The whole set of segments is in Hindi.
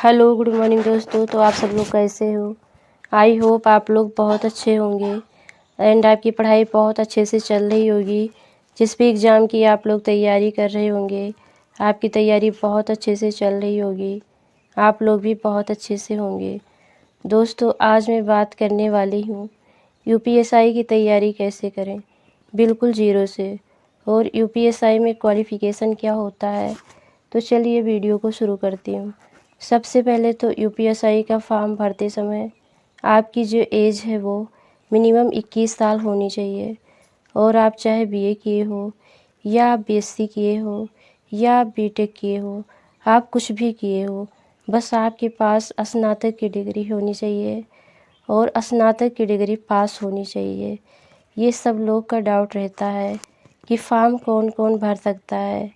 हेलो गुड मॉर्निंग दोस्तों। तो आप सब लोग कैसे हो? आई होप आप लोग बहुत अच्छे होंगे एंड आपकी पढ़ाई बहुत अच्छे से चल रही होगी। जिस भी एग्ज़ाम की आप लोग तैयारी कर रहे होंगे, आपकी तैयारी बहुत अच्छे से चल रही होगी। आप लोग भी बहुत अच्छे से होंगे। दोस्तों, आज मैं बात करने वाली हूँ यूपीएसआई की तैयारी कैसे करें बिल्कुल ज़ीरो से, और यूपीएसआई में क्वालिफ़िकेशन क्या होता है। तो चलिए वीडियो को शुरू करती हूँ। सबसे पहले तो यूपीएसआई का फॉर्म भरते समय आपकी जो एज है वो मिनिमम 21 साल होनी चाहिए। और आप चाहे बीए किए हो या आप बीएससी किए हो या आप बीटेक किए हो, आप कुछ भी किए हो, बस आपके पास स्नातक की डिग्री होनी चाहिए और स्नातक की डिग्री पास होनी चाहिए। ये सब लोग का डाउट रहता है कि फॉर्म कौन कौन भर सकता है।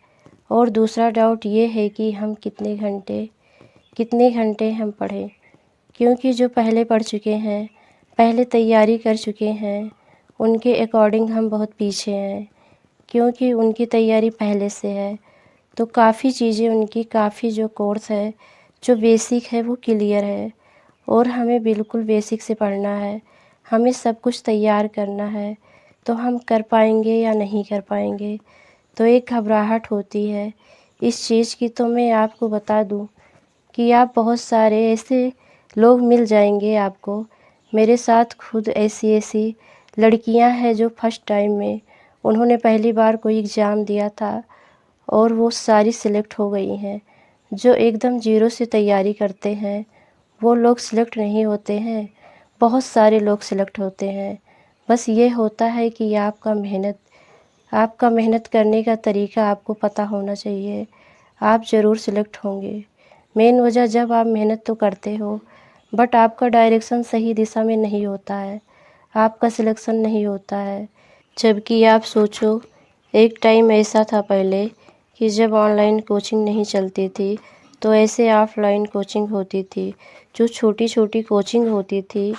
और दूसरा डाउट ये है कि हम कितने घंटे हम पढ़ें, क्योंकि जो पहले पढ़ चुके हैं, पहले तैयारी कर चुके हैं, उनके अकॉर्डिंग हम बहुत पीछे हैं, क्योंकि उनकी तैयारी पहले से है। तो काफ़ी चीज़ें उनकी, काफ़ी जो कोर्स है, जो बेसिक है वो क्लियर है और हमें बिल्कुल बेसिक से पढ़ना है। हमें सब कुछ तैयार करना है, तो हम कर पाएंगे या नहीं कर पाएंगे। तो एक घबराहट होती है इस चीज़ की। तो मैं आपको बता दूं कि आप बहुत सारे ऐसे लोग मिल जाएंगे आपको। मेरे साथ खुद ऐसी लड़कियां हैं जो फर्स्ट टाइम में उन्होंने पहली बार कोई एग्ज़ाम दिया था और वो सारी सिलेक्ट हो गई हैं। जो एकदम ज़ीरो से तैयारी करते हैं वो लोग सिलेक्ट नहीं होते हैं, बहुत सारे लोग सिलेक्ट होते हैं। बस ये होता है कि आपका मेहनत करने का तरीका आपको पता होना चाहिए। आप ज़रूर सिलेक्ट होंगे। मेन वजह, जब आप मेहनत तो करते हो बट आपका डायरेक्शन सही दिशा में नहीं होता है, आपका सिलेक्शन नहीं होता है। जबकि आप सोचो, एक टाइम ऐसा था पहले कि जब ऑनलाइन कोचिंग नहीं चलती थी, तो ऐसे ऑफलाइन कोचिंग होती थी। जो छोटी छोटी कोचिंग होती थी,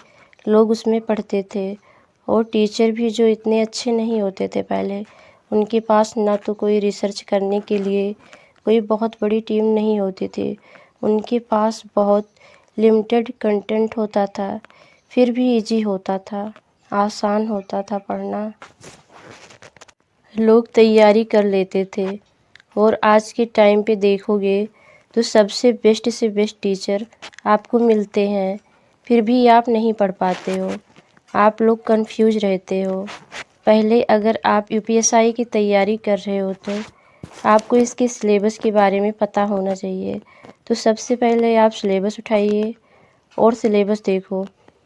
लोग उसमें पढ़ते थे। और टीचर भी जो इतने अच्छे नहीं होते थे पहले, उनके पास ना तो कोई रिसर्च करने के लिए कोई बहुत बड़ी टीम नहीं होती थी। उनके पास बहुत लिमिटेड कंटेंट होता था, फिर भी इजी होता था, आसान होता था पढ़ना, लोग तैयारी कर लेते थे। और आज के टाइम पे देखोगे तो सबसे बेस्ट से बेस्ट टीचर आपको मिलते हैं, फिर भी आप नहीं पढ़ पाते हो, आप लोग कंफ्यूज रहते हो। पहले अगर आप यूपीएसआई की तैयारी कर रहे हो तो आपको इसके सिलेबस के बारे में पता होना चाहिए। तो सबसे पहले आप सिलेबस उठाइए और सिलेबस देखो।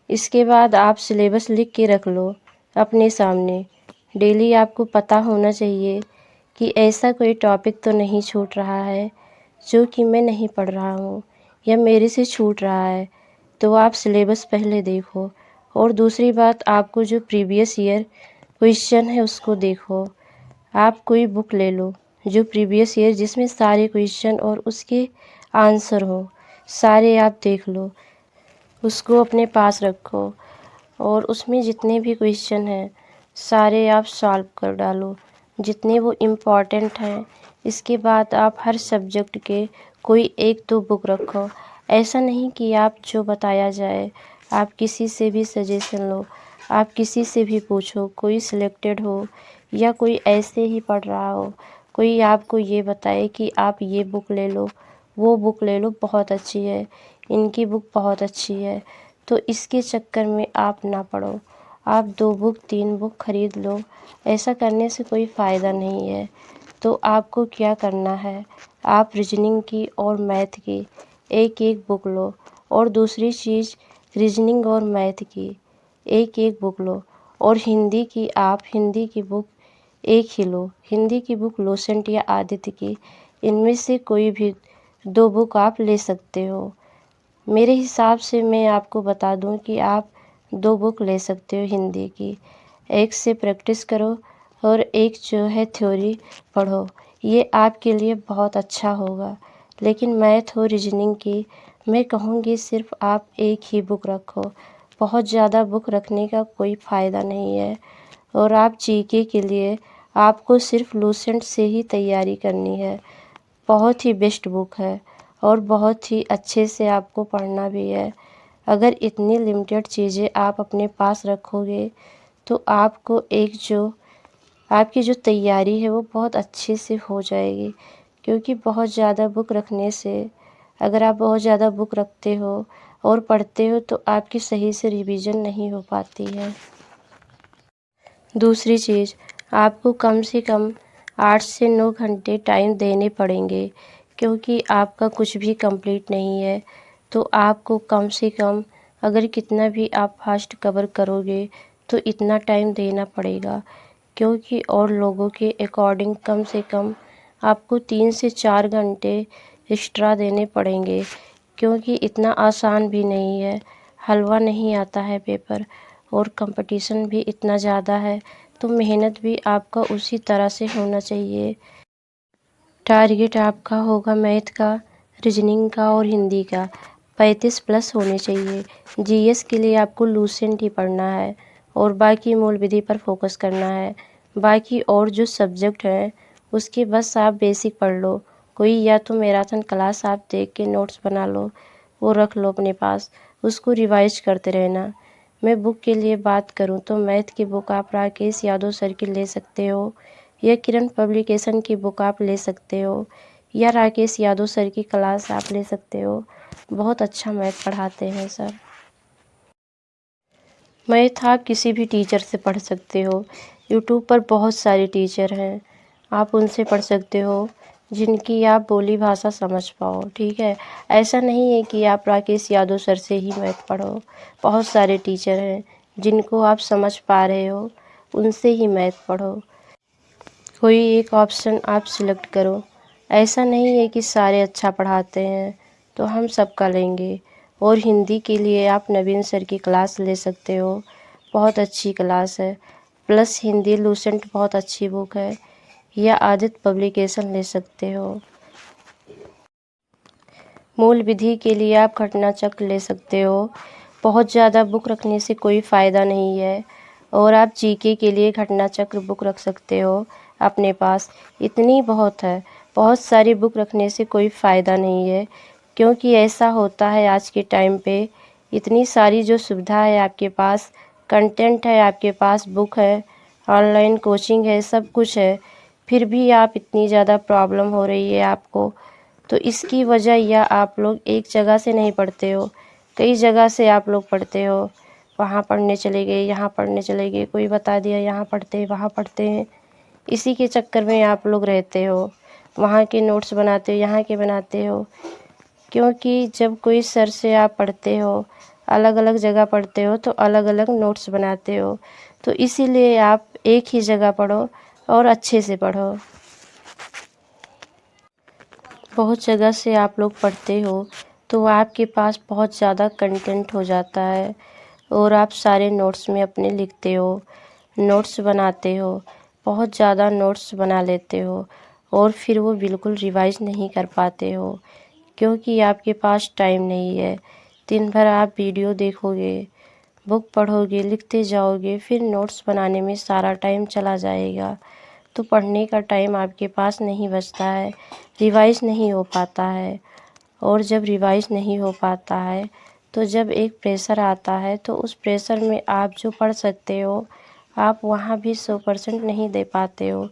इसके बाद आप सिलेबस लिख के रख लो अपने सामने। डेली आपको पता होना चाहिए कि ऐसा कोई टॉपिक तो नहीं छूट रहा है जो कि मैं नहीं पढ़ रहा हूँ या मेरे से छूट रहा है। तो आप सिलेबस पहले देखो। और दूसरी बात, आपको जो प्रीवियस ईयर क्वेश्चन है उसको देखो। आप कोई बुक ले लो जो प्रीवियस ईयर, जिसमें सारे क्वेश्चन और उसके आंसर हो, सारे आप देख लो, उसको अपने पास रखो और उसमें जितने भी क्वेश्चन हैं सारे आप सॉल्व कर डालो, जितने वो इम्पॉर्टेंट हैं। इसके बाद आप हर सब्जेक्ट के कोई एक दो बुक रखो। ऐसा नहीं कि आप जो बताया जाए, आप किसी से भी सजेशन लो, आप किसी से भी पूछो, कोई सिलेक्टेड हो या कोई ऐसे ही पढ़ रहा हो, कोई आपको ये बताए कि आप ये बुक ले लो, वो बुक ले लो, बहुत अच्छी है, इनकी बुक बहुत अच्छी है। तो इसके चक्कर में आप ना पढ़ो, आप 2 बुक 3 बुक खरीद लो। ऐसा करने से कोई फ़ायदा नहीं है। तो आपको क्या करना है, आप रीजनिंग की और मैथ की एक एक बुक लो। और दूसरी चीज़, रीजनिंग और मैथ की एक एक बुक लो। और हिंदी की, आप हिंदी की बुक एक ही लो। हिंदी की बुक लोसेंट या आदित्य की, इनमें से कोई भी 2 बुक आप ले सकते हो। मेरे हिसाब से मैं आपको बता दूं कि आप 2 बुक ले सकते हो हिंदी की। एक से प्रैक्टिस करो और एक जो है थ्योरी पढ़ो, ये आपके लिए बहुत अच्छा होगा। लेकिन मैथ और रीजनिंग की मैं कहूँगी सिर्फ आप एक ही बुक रखो, बहुत ज़्यादा बुक रखने का कोई फ़ायदा नहीं है। और आप जीके के लिए आपको सिर्फ लूसेंट से ही तैयारी करनी है, बहुत ही बेस्ट बुक है और बहुत ही अच्छे से आपको पढ़ना भी है। अगर इतनी लिमिटेड चीज़ें आप अपने पास रखोगे तो आपको आपकी जो तैयारी है वो बहुत अच्छे से हो जाएगी। क्योंकि बहुत ज़्यादा बुक रखने से, अगर आप बहुत ज़्यादा बुक रखते हो और पढ़ते हो तो आपकी सही से रिवीजन नहीं हो पाती है। दूसरी चीज़, आपको कम से कम 8 से 9 घंटे टाइम देने पड़ेंगे, क्योंकि आपका कुछ भी कंप्लीट नहीं है। तो आपको कम से कम, अगर कितना भी आप फास्ट कवर करोगे तो इतना टाइम देना पड़ेगा, क्योंकि और लोगों के अकॉर्डिंग कम से कम आपको 3 से 4 घंटे एक्स्ट्रा देने पड़ेंगे, क्योंकि इतना आसान भी नहीं है, हलवा नहीं आता है पेपर, और कंपटीशन भी इतना ज़्यादा है, तो मेहनत भी आपका उसी तरह से होना चाहिए। टारगेट आपका होगा मैथ का, रीजनिंग का और हिंदी का 35+ होने चाहिए। जीएस के लिए आपको लूसेंट ही पढ़ना है और बाकी मूल विधि पर फोकस करना है। बाकी और जो सब्जेक्ट हैं उसके बस आप बेसिक पढ़ लो। कोई या तो मैराथन क्लास आप देख के नोट्स बना लो, वो रख लो अपने पास, उसको रिवाइज करते रहना। मैं बुक के लिए बात करूँ तो मैथ की बुक आप राकेश यादव सर की ले सकते हो, या किरण पब्लिकेशन की बुक आप ले सकते हो, या राकेश यादव सर की क्लास आप ले सकते हो। बहुत अच्छा मैथ पढ़ाते हैं सर। मैथ आप किसी भी टीचर से पढ़ सकते हो। यूट्यूब पर बहुत सारे टीचर हैं, आप उनसे पढ़ सकते हो जिनकी आप बोली भाषा समझ पाओ, ठीक है। ऐसा नहीं है कि आप राकेश यादव सर से ही मैथ पढ़ो, बहुत सारे टीचर हैं जिनको आप समझ पा रहे हो, उनसे ही मैथ पढ़ो। कोई एक ऑप्शन आप सिलेक्ट करो। ऐसा नहीं है कि सारे अच्छा पढ़ाते हैं तो हम सबका लेंगे। और हिंदी के लिए आप नवीन सर की क्लास ले सकते हो, बहुत अच्छी क्लास है। प्लस हिंदी लूसेंट बहुत अच्छी बुक है, या आदित्य पब्लिकेशन ले सकते हो। मूल विधि के लिए आप घटना चक्र ले सकते हो। बहुत ज़्यादा बुक रखने से कोई फ़ायदा नहीं है। और आप जीके के लिए घटना चक्र बुक रख सकते हो अपने पास, इतनी बहुत है। बहुत सारी बुक रखने से कोई फ़ायदा नहीं है, क्योंकि ऐसा होता है आज के टाइम पे, इतनी सारी जो सुविधा है आपके पास, कंटेंट है आपके पास, बुक है, ऑनलाइन कोचिंग है, सब कुछ है, फिर भी आप इतनी ज़्यादा प्रॉब्लम हो रही है आपको। तो इसकी वजह यह, आप लोग एक जगह से नहीं पढ़ते हो, कई जगह से आप लोग पढ़ते हो। वहाँ पढ़ने चले गए, यहाँ पढ़ने चले गए, कोई बता दिया यहाँ पढ़ते हैं वहाँ पढ़ते हैं, इसी के चक्कर में आप लोग रहते हो। वहाँ के नोट्स बनाते हो, यहाँ के बनाते हो। क्योंकि जब कोई सर से आप पढ़ते हो, अलग अलग जगह पढ़ते हो, तो अलग अलग नोट्स बनाते हो। तो इसीलिए आप एक ही जगह पढ़ो और अच्छे से पढ़ो। बहुत जगह से आप लोग पढ़ते हो तो आपके पास बहुत ज़्यादा कंटेंट हो जाता है, और आप सारे नोट्स में अपने लिखते हो, नोट्स बनाते हो, बहुत ज़्यादा नोट्स बना लेते हो, और फिर वो बिल्कुल रिवाइज नहीं कर पाते हो, क्योंकि आपके पास टाइम नहीं है। दिन भर आप वीडियो देखोगे, बुक पढ़ोगे, लिखते जाओगे, फिर नोट्स बनाने में सारा टाइम चला जाएगा, तो पढ़ने का टाइम आपके पास नहीं बचता है, रिवाइज नहीं हो पाता है। और जब रिवाइज नहीं हो पाता है तो जब एक प्रेशर आता है तो उस प्रेशर में आप जो पढ़ सकते हो, आप वहाँ भी 100% नहीं दे पाते हो।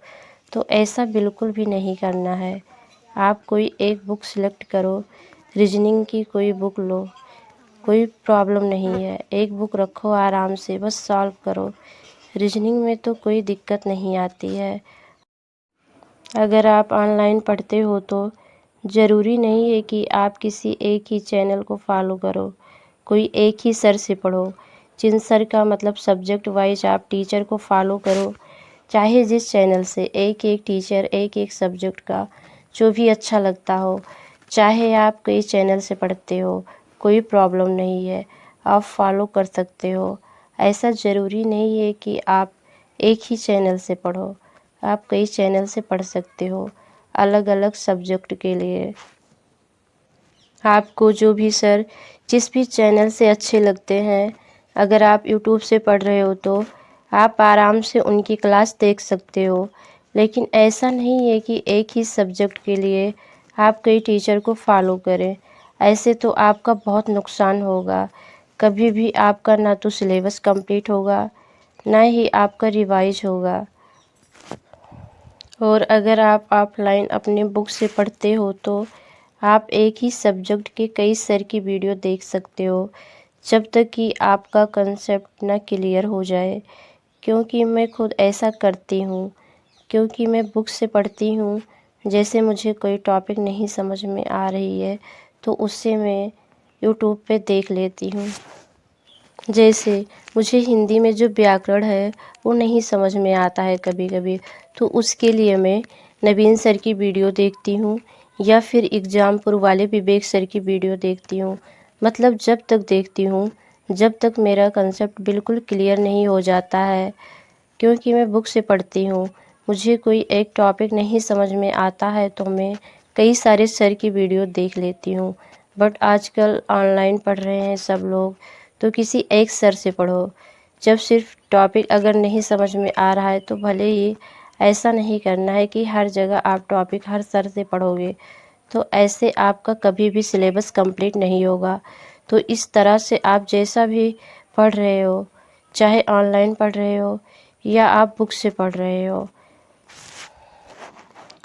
तो ऐसा बिल्कुल भी नहीं करना है। आप कोई एक बुक सिलेक्ट करो, रीजनिंग की कोई बुक लो, कोई प्रॉब्लम नहीं है, एक बुक रखो, आराम से बस सॉल्व करो। रीजनिंग में तो कोई दिक्कत नहीं आती है। अगर आप ऑनलाइन पढ़ते हो तो ज़रूरी नहीं है कि आप किसी एक ही चैनल को फॉलो करो, कोई एक ही सर से पढ़ो। जिन सर का मतलब सब्जेक्ट वाइज आप टीचर को फॉलो करो, चाहे जिस चैनल से, एक एक टीचर एक एक सब्जेक्ट का, जो भी अच्छा लगता हो। चाहे आप कई चैनल से पढ़ते हो, कोई प्रॉब्लम नहीं है, आप फॉलो कर सकते हो। ऐसा ज़रूरी नहीं है कि आप एक ही चैनल से पढ़ो, आप कई चैनल से पढ़ सकते हो अलग अलग सब्जेक्ट के लिए। आपको जो भी सर जिस भी चैनल से अच्छे लगते हैं, अगर आप यूट्यूब से पढ़ रहे हो तो आप आराम से उनकी क्लास देख सकते हो। लेकिन ऐसा नहीं है कि एक ही सब्जेक्ट के लिए आप कई टीचर को फॉलो करें। ऐसे तो आपका बहुत नुकसान होगा। कभी भी आपका ना तो सिलेबस कंप्लीट होगा, ना ही आपका रिवाइज होगा। और अगर आप ऑफलाइन अपने बुक से पढ़ते हो तो आप एक ही सब्जेक्ट के कई सर की वीडियो देख सकते हो, जब तक कि आपका कंसेप्ट ना क्लियर हो जाए। क्योंकि मैं खुद ऐसा करती हूँ, क्योंकि मैं बुक से पढ़ती हूँ। जैसे मुझे कोई टॉपिक नहीं समझ में आ रही है तो उससे मैं यूट्यूब पे देख लेती हूँ। जैसे मुझे हिंदी में जो व्याकरण है वो नहीं समझ में आता है कभी कभी, तो उसके लिए मैं नवीन सर की वीडियो देखती हूँ या फिर एग्ज़ामपुर वाले विवेक सर की वीडियो देखती हूँ। मतलब जब तक देखती हूँ जब तक मेरा कंसेप्ट बिल्कुल क्लियर नहीं हो जाता है। क्योंकि मैं बुक से पढ़ती हूँ, मुझे कोई एक टॉपिक नहीं समझ में आता है तो मैं कई सारे सर की वीडियो देख लेती हूँ। बट आजकल ऑनलाइन पढ़ रहे हैं सब लोग, तो किसी एक सर से पढ़ो। जब सिर्फ टॉपिक अगर नहीं समझ में आ रहा है तो भले ही ऐसा नहीं करना है कि हर जगह आप टॉपिक हर सर से पढ़ोगे, तो ऐसे आपका कभी भी सिलेबस कंप्लीट नहीं होगा। तो इस तरह से आप जैसा भी पढ़ रहे हो, चाहे ऑनलाइन पढ़ रहे हो या आप बुक से पढ़ रहे हो,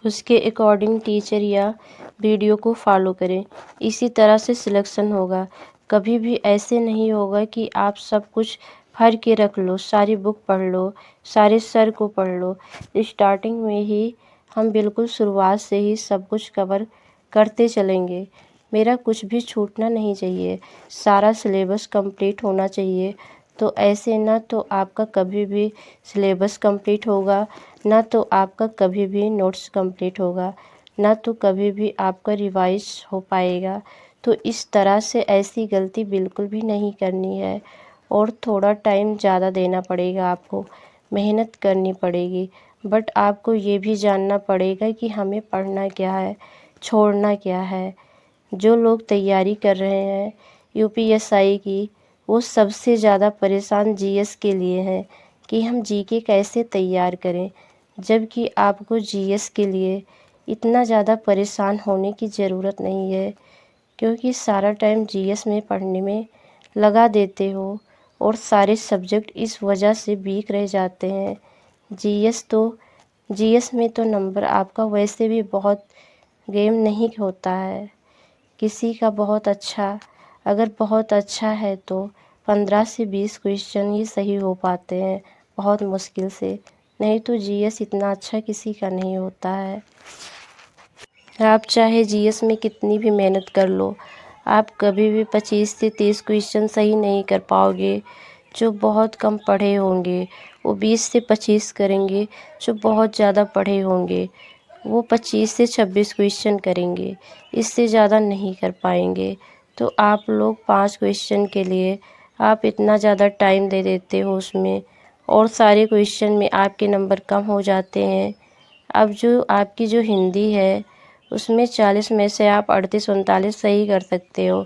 उसके अकॉर्डिंग टीचर या वीडियो को फॉलो करें। इसी तरह से सिलेक्शन होगा। कभी भी ऐसे नहीं होगा कि आप सब कुछ भर के रख लो, सारी बुक पढ़ लो, सारे सर को पढ़ लो। स्टार्टिंग में ही हम बिल्कुल शुरुआत से ही सब कुछ कवर करते चलेंगे। मेरा कुछ भी छूटना नहीं चाहिए, सारा सिलेबस कंप्लीट होना चाहिए। तो ऐसे ना तो आपका कभी भी सिलेबस कंप्लीट होगा, ना तो आपका कभी भी नोट्स कंप्लीट होगा, ना तो कभी भी आपका रिवाइज हो पाएगा। तो इस तरह से ऐसी गलती बिल्कुल भी नहीं करनी है। और थोड़ा टाइम ज़्यादा देना पड़ेगा आपको, मेहनत करनी पड़ेगी। बट आपको ये भी जानना पड़ेगा कि हमें पढ़ना क्या है, छोड़ना क्या है। जो लोग तैयारी कर रहे हैं यूपीएसआई की, वो सबसे ज़्यादा परेशान जीएस के लिए हैं कि हम जीके कैसे तैयार करें। जबकि आपको जीएस के लिए इतना ज़्यादा परेशान होने की ज़रूरत नहीं है, क्योंकि सारा टाइम जीएस में पढ़ने में लगा देते हो और सारे सब्जेक्ट इस वजह से वीक रह जाते हैं। जीएस में तो नंबर आपका वैसे भी बहुत गेम नहीं होता है। किसी का बहुत अच्छा, अगर बहुत अच्छा है तो 15 से 20 क्वेश्चन ही सही हो पाते हैं, बहुत मुश्किल से। नहीं तो जीएस इतना अच्छा किसी का नहीं होता है। आप चाहे जीएस में कितनी भी मेहनत कर लो, आप कभी भी 25 से 30 क्वेश्चन सही नहीं कर पाओगे। जो बहुत कम पढ़े होंगे वो 20 से 25 करेंगे, जो बहुत ज़्यादा पढ़े होंगे वो 25 से 26 क्वेश्चन करेंगे, इससे ज़्यादा नहीं कर पाएंगे। तो आप लोग 5 क्वेश्चन के लिए आप इतना ज़्यादा टाइम दे देते हो उसमें, और सारे क्वेश्चन में आपके नंबर कम हो जाते हैं। अब जो आपकी जो हिंदी है उसमें 40 में से आप 38-39 सही कर सकते हो,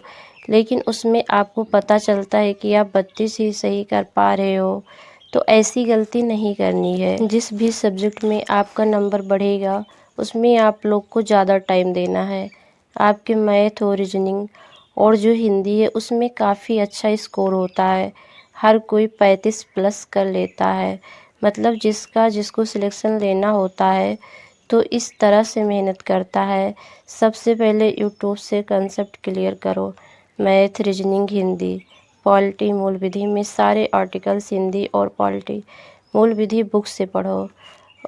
लेकिन उसमें आपको पता चलता है कि आप 32 ही सही कर पा रहे हो। तो ऐसी गलती नहीं करनी है। जिस भी सब्जेक्ट में आपका नंबर बढ़ेगा उसमें आप लोग को ज़्यादा टाइम देना है। आपके मैथ और रीजनिंग और जो हिंदी है उसमें काफ़ी अच्छा स्कोर होता है, हर कोई 35 प्लस कर लेता है। मतलब जिसको सिलेक्शन लेना होता है तो इस तरह से मेहनत करता है। सबसे पहले यूट्यूब से कंसेप्ट क्लियर करो। मैथ, रीजनिंग, हिंदी, पॉलिटी, मूल विधि में सारे आर्टिकल्स हिंदी और पॉलिटी मूल विधि बुक से पढ़ो।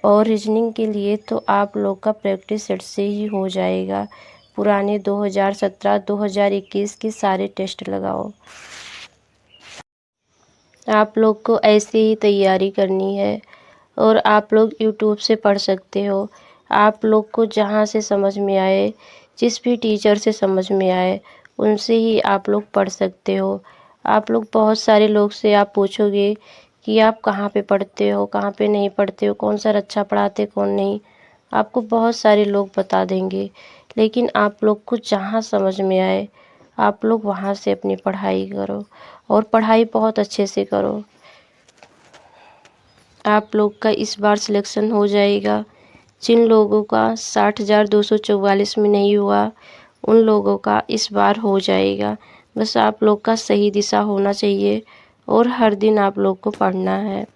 और रीजनिंग के लिए तो आप लोग का प्रैक्टिस सेट से ही हो जाएगा। पुराने 2017, 2021 के सारे टेस्ट लगाओ। आप लोग को ऐसे ही तैयारी करनी है और आप लोग यूट्यूब से पढ़ सकते हो। आप लोग को जहाँ से समझ में आए, जिस भी टीचर से समझ में आए उनसे ही आप लोग पढ़ सकते हो। आप लोग बहुत सारे लोग से आप पूछोगे कि आप कहाँ पे पढ़ते हो, कहाँ पे नहीं पढ़ते हो, कौन सर अच्छा पढ़ाते कौन नहीं, आपको बहुत सारे लोग बता देंगे। लेकिन आप लोग को जहाँ समझ में आए आप लोग वहाँ से अपनी पढ़ाई करो, और पढ़ाई बहुत अच्छे से करो। आप लोग का इस बार सिलेक्शन हो जाएगा, जिन लोगों का 60,244 में नहीं हुआ, उन लोगों का इस बार हो जाएगा। बस आप लोग का सही दिशा होना चाहिए और हर दिन आप लोग को पढ़ना है।